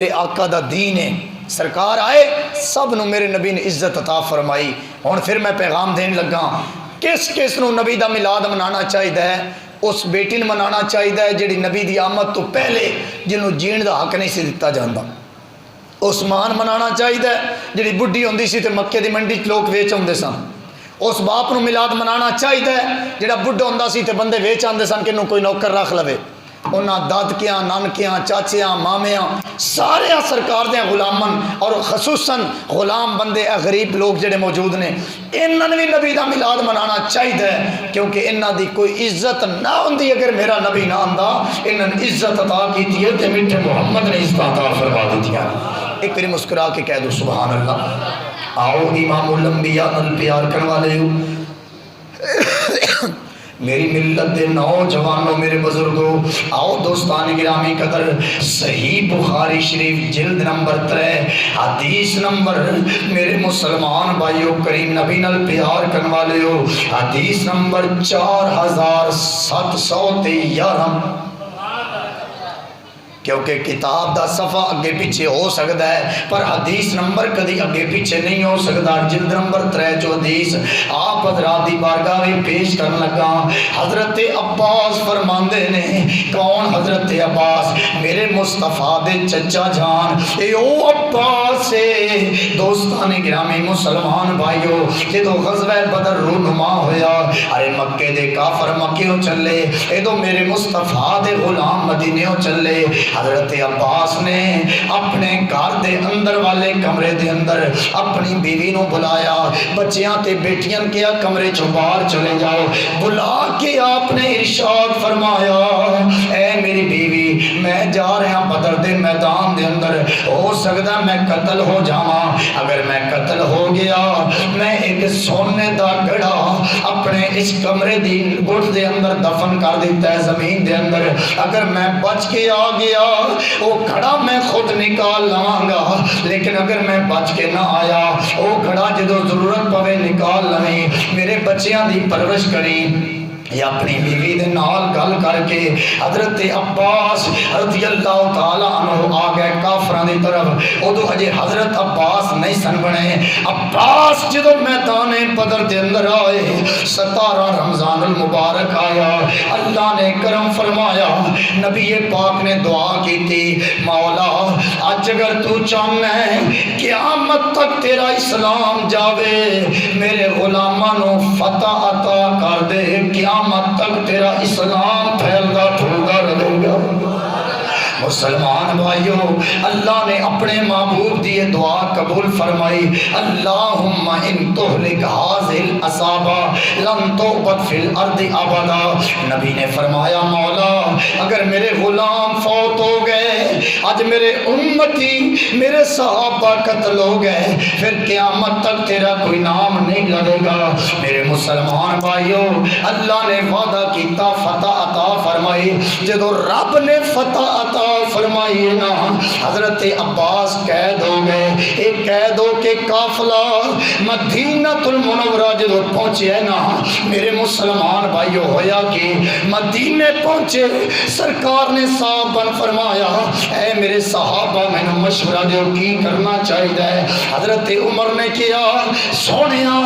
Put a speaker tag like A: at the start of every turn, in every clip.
A: میرے آقا دا دین ہے، سرکار آئے سب نو میرے نبی نے عزت عطا فرمائی۔ ہن پھر میں پیغام دین لگا کس کس نو نبی دا میلاد منانا چاہیے؟ اس بیٹی نے منانا چاہیے جڑی نبی دی آمد تو پہلے جنہوں جین دا حق نہیں سی دتا جاندا۔ عثمان منانا چاہیے جڑی بڈھی ہوندی سی تے مکے دی منڈی لوگ ویچ آندے سن۔ اس باپ نو میلاد منانا چاہیے جڑا بڈھا ہوندا سی تے بندے ویچ آندے سن کہ کوئی نوکر رکھ لوے۔ انہاں دادکیاں، نانکیاں، چاچیاں، مامیاں سارے سرکار دے غلامن اور خصوصاً غلام بندے غریب لوگ جڑے موجود نے انہاں نے بھی نبی دا میلاد منانا چاہیے، کیونکہ انہاں دی کوئی عزت نہ ہوندی اگر میرا نبی نہ آندا۔ انہاں نے عزت عطا کیتی ہے تے میٹھے محمد نے عزت عطا فرما دیتی ہے۔ ایک باری مسکرا کے کہہ دو سبحان اللہ۔ آؤ امام الانبیاء نال پیار کرنے والے ہو، میری ملت دے نوجوانوں، میرے بزرگوں، آؤ دوستان گرامی قدر صحیح بخاری شریف جلد نمبر 3 حدیث نمبر، میرے مسلمان بھائیو کریم نبی نال پیار کرنے والے ہو، حدیث نمبر 4711۔ کیونکہ کتاب دا صفحہ اگے پیچھے ہو سکتا ہے پر حدیث نمبر کدی اگے پیچھے نہیں ہو سکتا۔ جلد نمبر 3 جو حدیث آپ حضرات دی بارگاہ میں پیش کرنے لگا، حضرت عباس فرماندے نے، کون حضرت عباس؟ میرے مصطفیٰ دے چچا جان، اے او عباس ہے۔ دوستان گرامی مسلمان بھائیو، جدو غزوہ بدر رونما ہویا، ارے مکے دے کافر مکیوں چلے، ادو میرے مصطفیٰ دے غلام مدینیوں چلے۔ حضرت عباس نے اپنے گھر دے اندر والے کمرے دے اندر اپنی بیوی نو بلایا، بچیاں تے بیٹیاں کیا کمرے چوں باہر چلے جاؤ، بلا کے آپ نے ارشاد فرمایا، اے میری بیوی میں جا رہا بدر دے میدان دے اندر، ہو سکتا میں قتل ہو جاواں، اگر میں قتل ہو گیا میں ایک سونے دا گڑا اپنے اس کمرے دی گھٹ دے اندر دفن کر دیتا ہے زمین دے اندر، اگر میں بچ کے آ گیا وہ گھڑا میں خود نکال لواں گا، لیکن اگر میں بچ کے نہ آیا وہ گھڑا جدو ضرورت پوے نکال لویں، میرے بچیاں دی پرورش کری۔ یا اپنی بیوی دے نال گل کر کے حضرت عباس رضی اللہ تعالیٰ عنہ آ گئے کافران دی طرف۔ ادو ہجے حضرت عباس نہیں سن بنے۔ عباس جدو میدان بدر دے اندر آئے، 17 رمضان المبارک آیا، اللہ نے کرم فرمایا، نبی پاک نے دعا کی تھی، مولا آج اگر تو چاہنا ہے قیامت تک تیرا اسلام جاوے، میرے غلامانو فتح عطا کر دے، قیامت تک تیرا اسلام پھیلدا پھولدا رہے گا۔ مسلمان بھائیو، اللہ نے اپنے محبوب دی دعا قبول فرمائی، اللہم ان تہلک ہذہ العصابہ لن تعبد فی الارض ابدا۔ نبی نے فرمایا، مولا اگر میرے غلام فوت ہو گئے، آج میرے امتی میرے صحابہ قتل ہو گئے، پھر قیامت تک تیرا کوئی نام نہیں لگے گا۔ میرے مسلمان بھائیو، اللہ نے وعدہ کیتا فتح عطا فرمائی، جدو رب نے فتح عطا فرمائیے نا، حضرت عباس قید ہو گئے۔ ایک قید ہو کے قافلہ مدینہ المنورہ جدو پہنچے نا، میرے مسلمان بھائیو ہویا کہ مدینے پہنچے، سرکار نے صحابہ فرمایا، اے میرے صحابہ میں نے مشورہ دیو کی کرنا چاہیے۔ حضرت عمر نے کیا، سونیا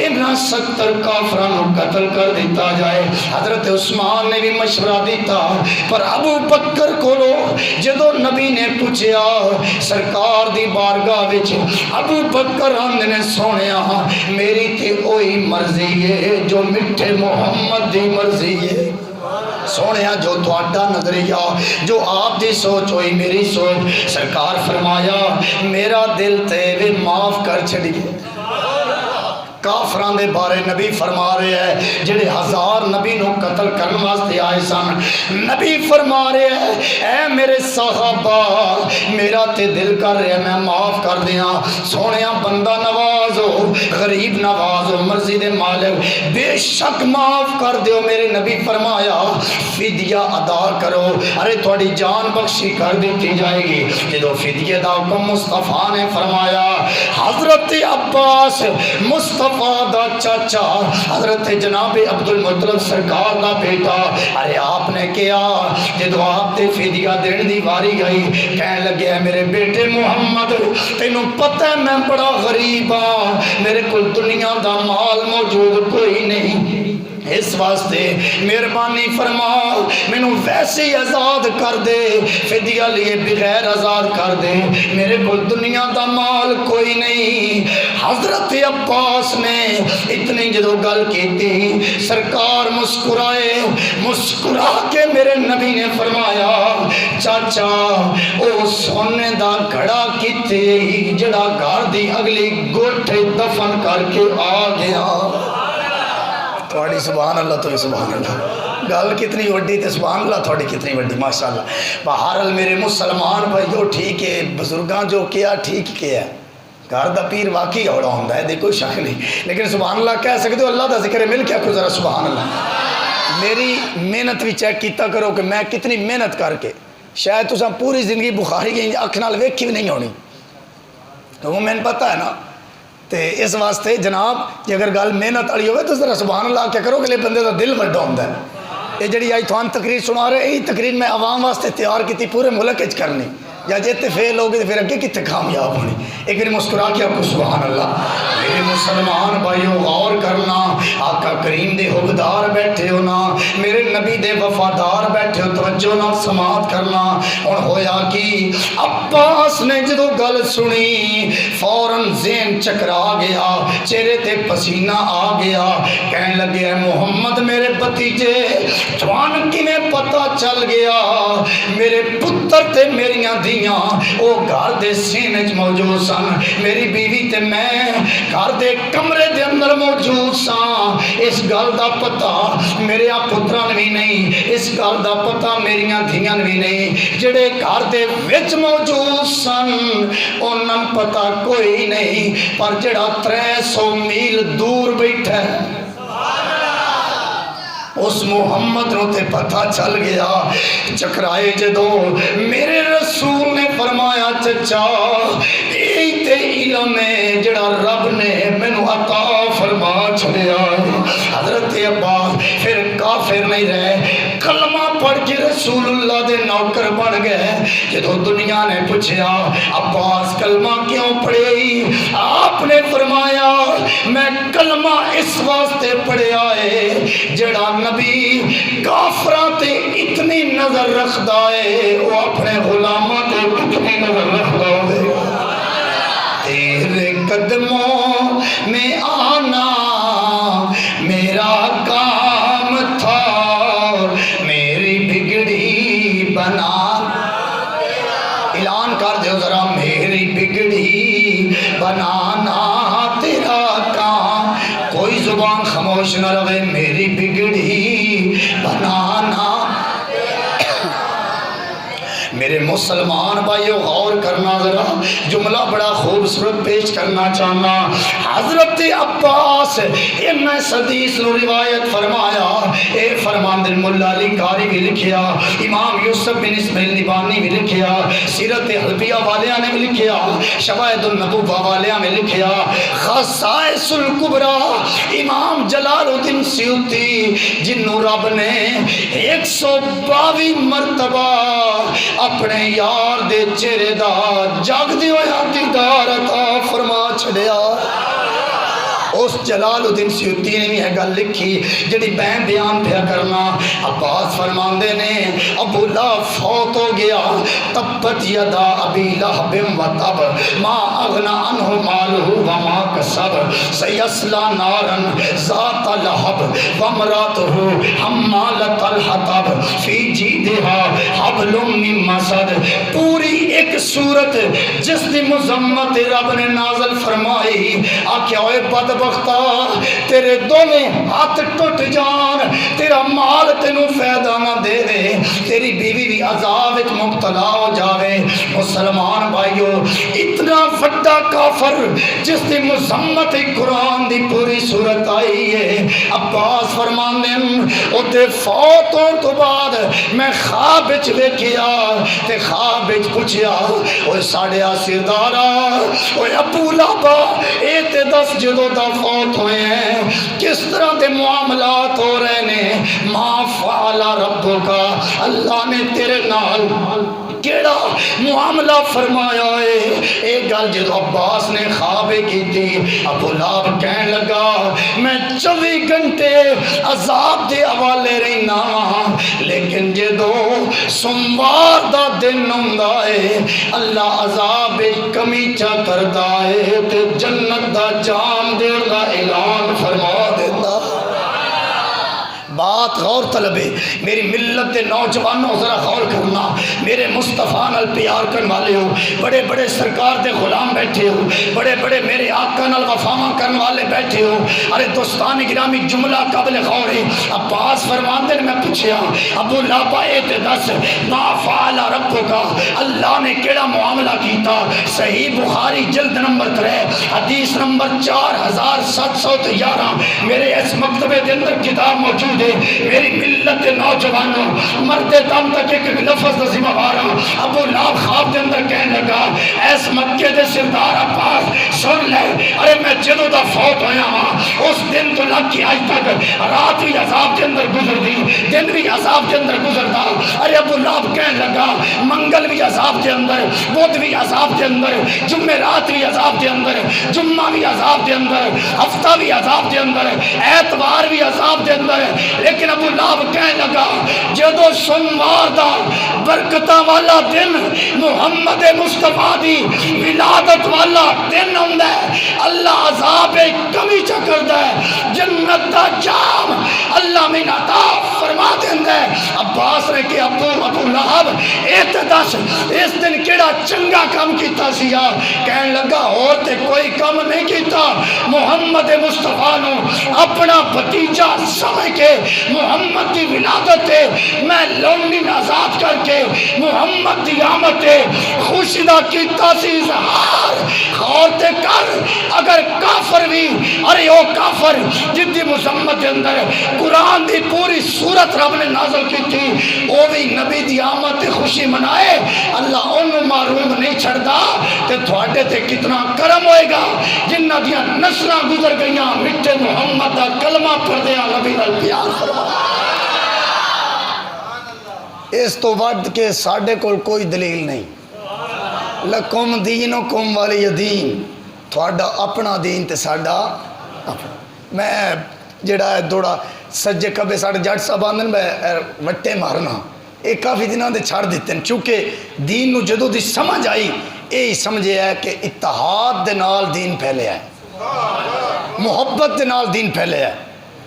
A: ابن 70 کافرانو قتل کر دیتا جائے۔ حضرت عثمان نے بھی مشورہ دیتا، پر ابو بکر کو لو جدو نبی نے پوچھیا سرکار دی بارگاہ وچ، ابو بکر آندے نے سونیا میری تے اوہی مرضی ہے جو میٹھے محمد دی مرضی ہے۔ سونیا جو تہاڈا نظریہ، جو آپ دی سوچ ہوئی میری سوچ۔ سرکار فرمایا میرا دل تے وی معاف کر چھڑیے۔ کافران دے بارے نبی فرما رہے ہیں جڑے 1000 نبی نو قتل کرنے واسطے آئے سن، نبی فرما رہے ہیں اے میرے صحابہ میرا تے دل کر رہے میں معاف کر دیاں، سونیا بندہ نواز نواز ہو، غریب نواز ہو، مرضی دے مالک، بے شک معاف کر دیو۔ میرے نبی فرمایا فدیہ ادا کرو، ارے تھوڑی جان بخشی کر دیتی جائے گی۔ جدو فدیہ دا حکم مصطفیٰ نے فرمایا، حضرت عباس مصطفیٰ دا چاچا حضرت جناب عبد المطلب سرکار دا بیٹا، ارے آپ نے کیا جدو آپ تے فدیہ دین دی واری گئی، کہنے لگے ہے میرے بیٹے محمد تینوں پتہ ہے میں بڑا غریب ہاں، میرے کل دنیا دا مال موجود کوئی نہیں، اس واسطے مہربانی فرما مینوں ویسے ہی آزاد کر دے، فدیہ لیے بغیر آزاد کر دے، میرے کو دنیا دا مال کوئی نہیں۔ حضرت عباس نے اتنی جدو گل کیتی، سرکار مسکرائے، مسکرا کے میرے نبی نے فرمایا چاچا او سونے دا گھڑا کتے جڑا گھر دی اگلی گوٹھے دفن کر کے آ گیا۔ تھوڑی سبحان اللہ تو سبحان اللہ، گل کتنی وڈی تے سبحان اللہ تھوڑی کتنی وڈی ماشاءاللہ۔ بہرحال میرے مسلمان بھائیو ٹھیک ہے، بزرگاں جو کیا ٹھیک کیا ہے، گھر دا پیر واقعی اوڑا ہوندا ہے، دیکھو شک نہیں، لیکن سبحان اللہ کہہ سکتے ہو، اللہ دا ذکر ہے، مل کے آکھو ذرا سبحان اللہ۔ میری محنت بھی چیک کیتا کرو کہ میں کتنی محنت کر کے، شاید تساں پوری زندگی بخاری کی اکھ نال ویکھی بھی نہیں ہونی، تو وہ میں پتہ ہے نا، تے اس واسطے جناب کہ اگر گل محنت والی ہوئے تو ذرا سبحان اللہ کیا کرو کہ بندے دا دل بڑا ہوندا ہے۔ یہ جڑی آئی تھوان تقریر سنا رہے، یہی تقریر میں عوام واسطے تیار کی پورے ملک وچ کرنی، یا جے تے فیل ہوگی تو پھر اگے کتنے کامیاب ہونی۔ ایک بار مسکرا کے آپ کو سبحان اللہ۔ میرے مسلمان بھائیو غور کرنا، آقا کریم دے حبدار بیٹھے ہو نا، میرے نبی دے وفادار بیٹھے ہو، توجہ نہ سماعت کرنا۔ اور ہویا کہ عباس نے جدو گل سنی فوراً ذہن چکرا گیا، چہرے تے پسینہ آ گیا، کہنے لگے محمد میرے بھتیجے جوان کیویں پتہ چل گیا میرے پتر تے میریاں دیاں او گھر دے سینے چ موجود سن، میری بیوی تے میں گھر دے کمرے دے اندر موجود ساں، اس گل دا پتہ میرے پتراں بھی نہیں، اس گل دا پتہ میریاں دھیاں بھی نہیں، جڑے گھر دے وچ موجود سن انہاں پتہ کوئی نہیں، پر جڑا 300 میل دور بیٹھا ہے اس محمد نو تے پتہ چل گیا۔ چکرائے جدو میرے رسول نے فرمایا چچا یہی تے علم ہے جڑا رب نے مینوں عطا فرما چھڑیا۔ حضرت عباس پھر کافر نہیں رہے، کلمہ پڑھ کے رسول اللہ دے نوکر بن گئے۔ جدو دنیا نے پوچھا عباس کلمہ کیوں پڑھے، آپ نے فرمایا میں کلمہ اس واسطے پڑھیا ہے جڑا نبی کافراں تے اتنی نظر رکھدا ہے وہ اپنے غلاماں تے اتنی نظر رکھدا ہے۔ تیرے قدموں میں آنا میرا کام تھا، میری بگڑی بنا، اعلان کر دیو ذرا، میری بگڑی بنانا تیرا کام، کوئی زبان خاموش نہ رہے، میری بگڑی بنانا۔ میرے مسلمان بھائیو غور کرنا ذرا، جملہ بڑا خوبصورت پیش کرنا چاہنا۔ حضرت عباس ابن حدیث نے روایت فرمایا، اے فرمان دل ملا علی قاری بھی لکھیا، امام یوسف بن اسماعیل نبانی بھی لکھیا، سیرت حلبیہ والیاں نے بھی لکھیا، شواہد النبوہ والیاں نے لکھیا، خصائص الکبری امام جلال الدین سیوطی جنوں رب نے 122 مرتبہ اپنے یار دے چہرے دا جاگ دی ہویا دیدار عطا فرما چھڑیا۔ اس جلال الدین سیوطی نے بھی یہ گل لکھی جڑی میں بیان پیا کرنا۔ عباس فرماندے نے ابو لہب فوت ہو گیا، تبت یدا ابی لہب و تب ما اغنی عنہ مالہ وما کسب سیصلی نارا ذات لہب وامرأتہ حمالۃ الحطب فی جیدہا حبل من مسد۔ پوری ایک صورت جس دی مذمت رب نے نازل فرمائی، آکھیا اے بدبخت وقتا تیرے دونوں ہاتھ ٹوٹ جان، تیرا مال تینوں فائدہ نہ دے دے، تیری بیوی بھی عذاب وچ مبتلا ہو جاوے۔ مسلمان بھائیو، اتنا بڑا کافر جس دی مذمت قرآن دی پوری صورت آئی ہے، عباس فرماندے او تے فوت ہون تو بعد میں خواب وچ ویکھیا تے خواب وچ پوچھیا اوے ساڈیا سردارا اوے ابو لہب اے تے دس جدوں دا فوت ہوئے ہیں کس طرح دے معاملات ہو رہے نے، ما فعل ربک، اللہ نے تیرے نال کیڑا معاملہ فرمایا ہے؟ ایک گل جدو عباس نے خواب کی تھی، ابو لہب کہنے لگا میں 24 گھنٹے عذاب دے حوالے رہنا، لیکن جدو سوموار دا دن ہوندا ہے اللہ عذاب کمی چا کردا ہے تے جنت دا جام دین دا اعلان فرما دیندا۔ بات غور طلب ہے، میری ملت کے نوجوانوں ذرا غور کرنا، میرے مصطفیٰ نال پیار کرنے والے ہو، بڑے بڑے سرکار دے غلام بیٹھے ہو، بڑے بڑے میرے آقا نال وفاواں کرنے والے بیٹھے ہو، ارے دوستان گرامی جملہ قابل غور ہے۔ عباس فرماندے نے میں پوچھیا ابو لہب اے تے دس ما فعل ربک، اللہ نے کیڑا معاملہ کیتا؟ صحیح بخاری جلد نمبر 3 حدیث نمبر 4711 میرے اس مکتبے دے اندر کتاب موجود ہے۔ میری ملت کے نوجوانوں مرد دم تک ایک لفظ دا ذمہ وار ہوں۔ ابو لہب خواب دے اندر کہنے لگا ایس مکے دے سردار عباس سن لے، ارے میں جدوں دا فوت ہویا ہاں اس دن تو لگ کے آج تک رات بھی عذاب کے اندر گزر دی، دن بھی عذاب کے اندر گزردا۔ ارے ابو لہب کہنے لگا منگل بھی عذاب کے اندر، بدھ بھی عذاب کے اندر، جمعرات بھی عذاب کے اندر، جمعہ بھی عذاب کے اندر، ہفتہ بھی عذاب کے اندر، اتوار بھی عذاب کے اندر، لیکن ابو لہب کہنے لگا جدو سوموار دا برکتاں والا دن محمد مصطفیٰ دی ولادت والا دن ہوندا ہے اللہ عذاب کمی چا کردا ہے، جنت دا جام اللہ میں عطا فرما دیندا ہے۔ عباس نے کہ ابو لہب اے تے دس اس دن کیڑا چنگا کام کیتا سیا؟ کہنے لگا اور تے کوئی کام نہیں کیتا، محمد مصطفیٰ نو اپنا بھتیجا سمجھ کے محمد دی ولادت ہے میں لونڈی آزاد کر کے محمد دی آمد ہے خوشی دا کیتا سی اظہار۔ غور تے کر اگر کافر بھی، ارے او کافر جن دی مذمت کے اندر قرآن دی پوری سورت رب نے نازل کی تھی، او بھی نبی دی آمد تے خوشی منائے، اللہ انہوں معروم نہیں چھڑدا تے تھوڑے تے کتنا کرم ہوئے گا جنہ دیاں نسلہ گزر گئیاں مٹھے محمد دا کلمہ پڑھ دیاں نبی نال پیار فرما۔ اس تو ود کے ساڑھے کول کوئی دلیل نہیں، لکم دینکم ولی دین، تھوڑا اپنا دین تے ساڑھا اپنا۔ میں جڑا ہے دوڑا سجے کبے ساڑھے جٹ صاحب آندن میں وٹے مارنا ایک کافی دنوں دے چھاڑ دیتے ہیں، چونکہ دین نو جدو دی سمجھ آئی اے سمجھے ہے کہ اتحاد دے نال دین پھیلے ہے، محبت دے نال دین پھیلے ہے،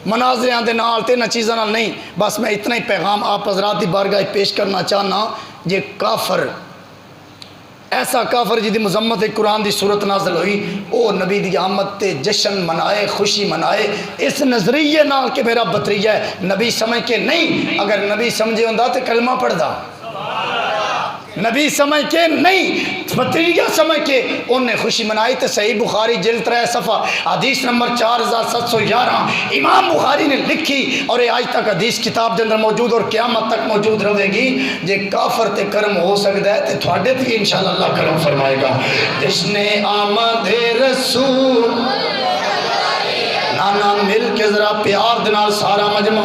A: مناظریاں دے نال تے نہ چیزاں نال نہیں۔ بس میں اتنا ہی پیغام آپ حضرات دی بارگاہ پیش کرنا چاہنا، یہ کافر ایسا کافر جی دی مذمت قرآن دی صورت نازل ہوئی او نبی دی آمد تے جشن منائے، خوشی منائے اس نظریے نال کہ میرا بطریہ ہے، نبی سمجھ کے نہیں، اگر نبی سمجھے ہوندہ تے کلمہ پڑھ دا، نبی سمجھ کے نہیں بطریہ سمجھ کے انہیں خوشی منائی۔ تے صحیح بخاری جلد 3 صفحہ حدیث نمبر 4711 امام بخاری نے لکھی اور یہ آج تک حدیث کتاب دے اندر موجود اور قیامت تک موجود رہے گی۔ جے کافر تے کرم ہو سکتا ہے تے تھوڑے تے انشاءاللہ اللہ کرم فرمائے گا۔ جس نے آمد رسول نانا مل کے ذرا پیار دنال سارا مجمع،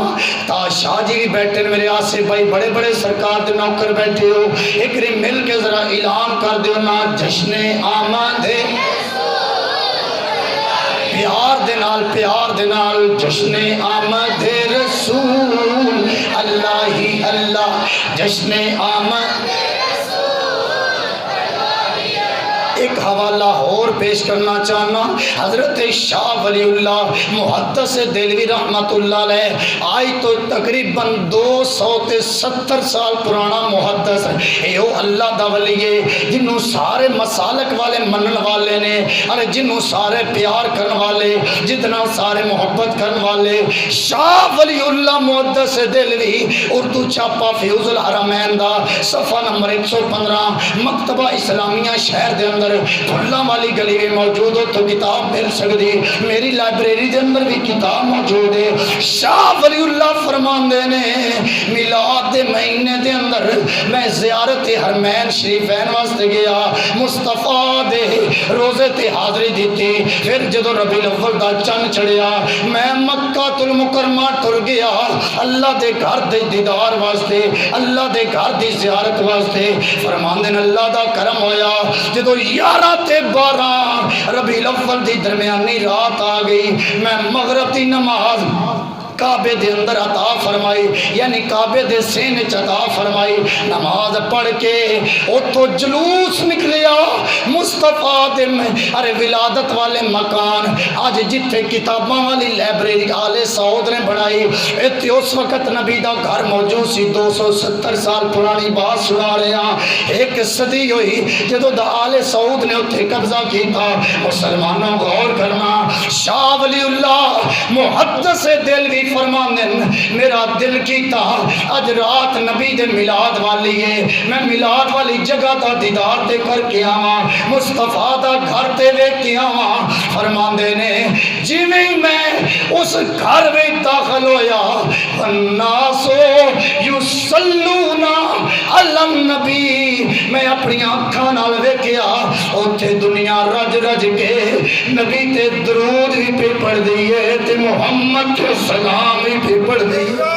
A: تا شاہ جی بھی بیٹھے میرے آسے بھائی بڑے بڑے سرکار دے نوکر بیٹھے ہو، ایک ری مل کے ذرا اعلان کر دیو نا جشن آمد پیار دنال جشن آمد رسول اللہ ہی اللہ، جشن آمد ایک حوالہ اور پیش کرنا چاہنا، حضرت شاہ ولی اللہ محدث دہلوی رحمت اللہ علیہ آئی تو تقریباً 270 سال پرانا محدث ہے، وہ اللہ دا ولی ہے جنہوں سارے مسالک والے منن والے نے، ارے جنہوں سارے پیار کرن والے، جتنا سارے محبت کرن والے، شاہ ولی اللہ محدث دہلوی اردو چھاپا فیوز الحرمین دا صفحہ نمبر 115 مکتبہ اسلامیہ شہر دے اندر پھلاں والی گلی میں موجود ہو تو کتاب مل سکتی، میری لائبریری دے اندر بھی کتاب موجود ہے۔ شاہ ولی اللہ فرماندے نے میلاد دے مہینے دے اندر میں زیارت حرمین شریفین واسطے گیا، مصطفیٰ دے روزے تے حاضری دیتی، پھر جدو ربیع الاول دا چند چڑھیا میں مکہ المکرمہ ٹر گیا اللہ دے گھر دے دیدار واسطے، اللہ دے گھر دی زیارت واسطے۔ فرماندے نے اللہ دا کرم ہویا جدو 11 تے 12 ربیع الاول دی درمیانی رات آ گئی، میں مغرب دی نماز کعبے دے اندر عطا فرمائی، یعنی کعبے دے سینے عطا فرمائی، نماز پڑھ کے او تو جلوس نکلیا مصطفیٰ دے ارے ولادت والے مکان، آج جتھے کتاباں والی لائبریری آل سعود نے بنائی، ایتھے اس وقت نبی دا گھر موجود سی، 270 سال پرانی بات سنا رہے ہیں، ایک صدی ہوئی جدو دا آل سعود نے اتھے قبضہ کیتا۔ مسلمانوں غور کرنا، شاہ ولی اللہ محدث دہلوی فرماندے میرا دل کیتا اج رات نبی دے میلاد والی ہے، میں میلاد والی جگہ دا دیدار تے کر کے آواں، مصطفیٰ دا گھر تے ویکھ کے آواں۔ فرماندے نے جویں میں اس گھر وچ داخل ہویا والناس یصلون علی النبی، میں اپنی آنکھاں نال ویکھیا اوتھے دنیا رج رج کے نبی تے درود بھی پہ پڑھ دی ہے تے محمد کے سلام بھی پہ پڑھ دی ہے۔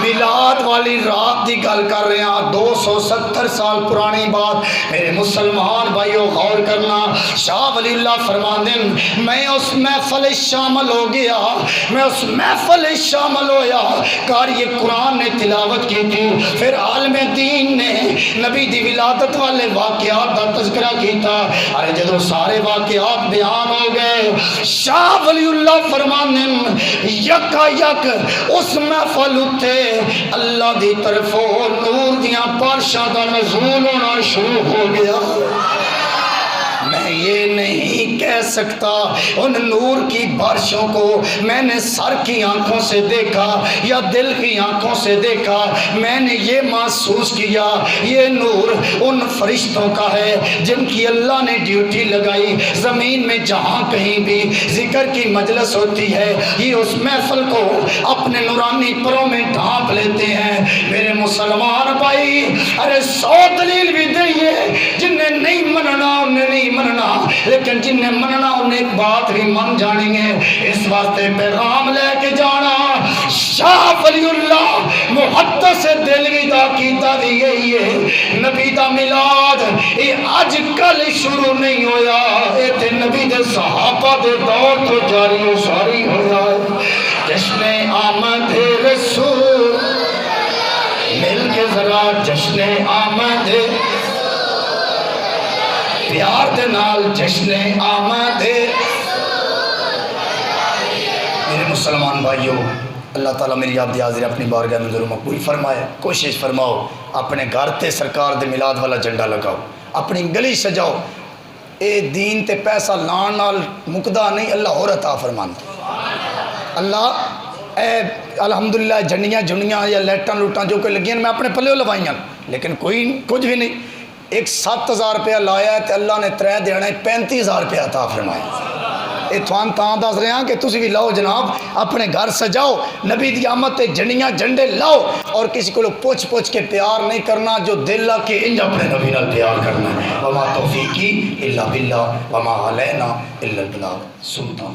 A: میلاد والی رات دی گل کر رہے ہیں، 270 سال پرانی بات، میرے مسلمان بھائیو غور کرنا۔ شاہ ولی اللہ فرماندے میں اس محفل شامل ہو گیا، میں اس محفل شامل ہویا، قاری قرآن نے تلاوت کی تھی، پھر عالم دین نے نبی دی ولادت والے واقعات دا تذکرہ کیتا، ارے جدو سارے واقعات بیان ہو گئے شاہ ولی اللہ فرماندے یکا یک اس محفل اتے اللہ دی طرفوں نور دیاں بارشاں دا نزول ہونا شروع ہو گیا۔ میں یہ نہیں کہہ سکتا ان نور کی بارشوں کو میں نے سر کی آنکھوں سے دیکھا یا دل کی آنکھوں سے دیکھا، میں نے یہ محسوس کیا یہ نور ان فرشتوں کا ہے جن کی اللہ نے ڈیوٹی لگائی، زمین میں جہاں کہیں بھی ذکر کی مجلس ہوتی ہے یہ اس محفل کو اپنے نورانی پروں میں ڈھانپ لیتے ہیں۔ میرے مسلمان بھائی ارے 100 دلیل بھی دئیے، جن نے نہیں مننا انہیں نہیں مننا، لیکن جن نے مننا انہیں ایک بات بھی من جانیں گے۔ اس واسطے پیغام لے کے جانا شاہ ولی اللہ محدث دہلوی دا عقیدہ بھی یہی ہے، نبی دا میلاد یہ آج کل شروع نہیں ہویا، یہ تے نبی دے صحابہ دے دور تو جاری و ساری ہویا ہے۔ جشن آمد رسول مل کے ذرا جشن آمد پیار دے نال جشن آمد۔ میرے مسلمان بھائیو اللہ تعالیٰ میری آپ دی حاضری اپنی بارگاہ میں ضرور مقبول فرمائے۔ کوشش فرماؤ اپنے گھر تے سرکار دے میلاد والا جھنڈا لگاؤ، اپنی گلی سجاؤ، اے دین تے پیسہ لان نال مقدہ نہیں، اللہ اور عطا فرماندا۔ اللہ اے الحمدللہ جھنڈیاں جھنڈیاں یا لیٹاں لوٹاں جو کوئی لگیاں میں اپنے پلے لوائیاں، لیکن کوئی کچھ بھی نہیں۔ ایک 7,000 روپیہ لایا ہے تے اللہ نے 3 دینا ہے 35,000 روپیہ عطا فرمایا۔ یہ تھوان تاں دس رہے ہیں کہ تسی بھی لاؤ جناب، اپنے گھر سجاؤ، نبی دی آمد تے جھنڈیاں جھنڈے لاؤ، اور کسی کو پوچھ پوچھ کے پیار نہیں کرنا، جو دل لا کے انج اپنے نبی نال پیار کرنا ہے۔ وما توفیقی الا باللہ وما علینا الا البلاغ۔ سلطان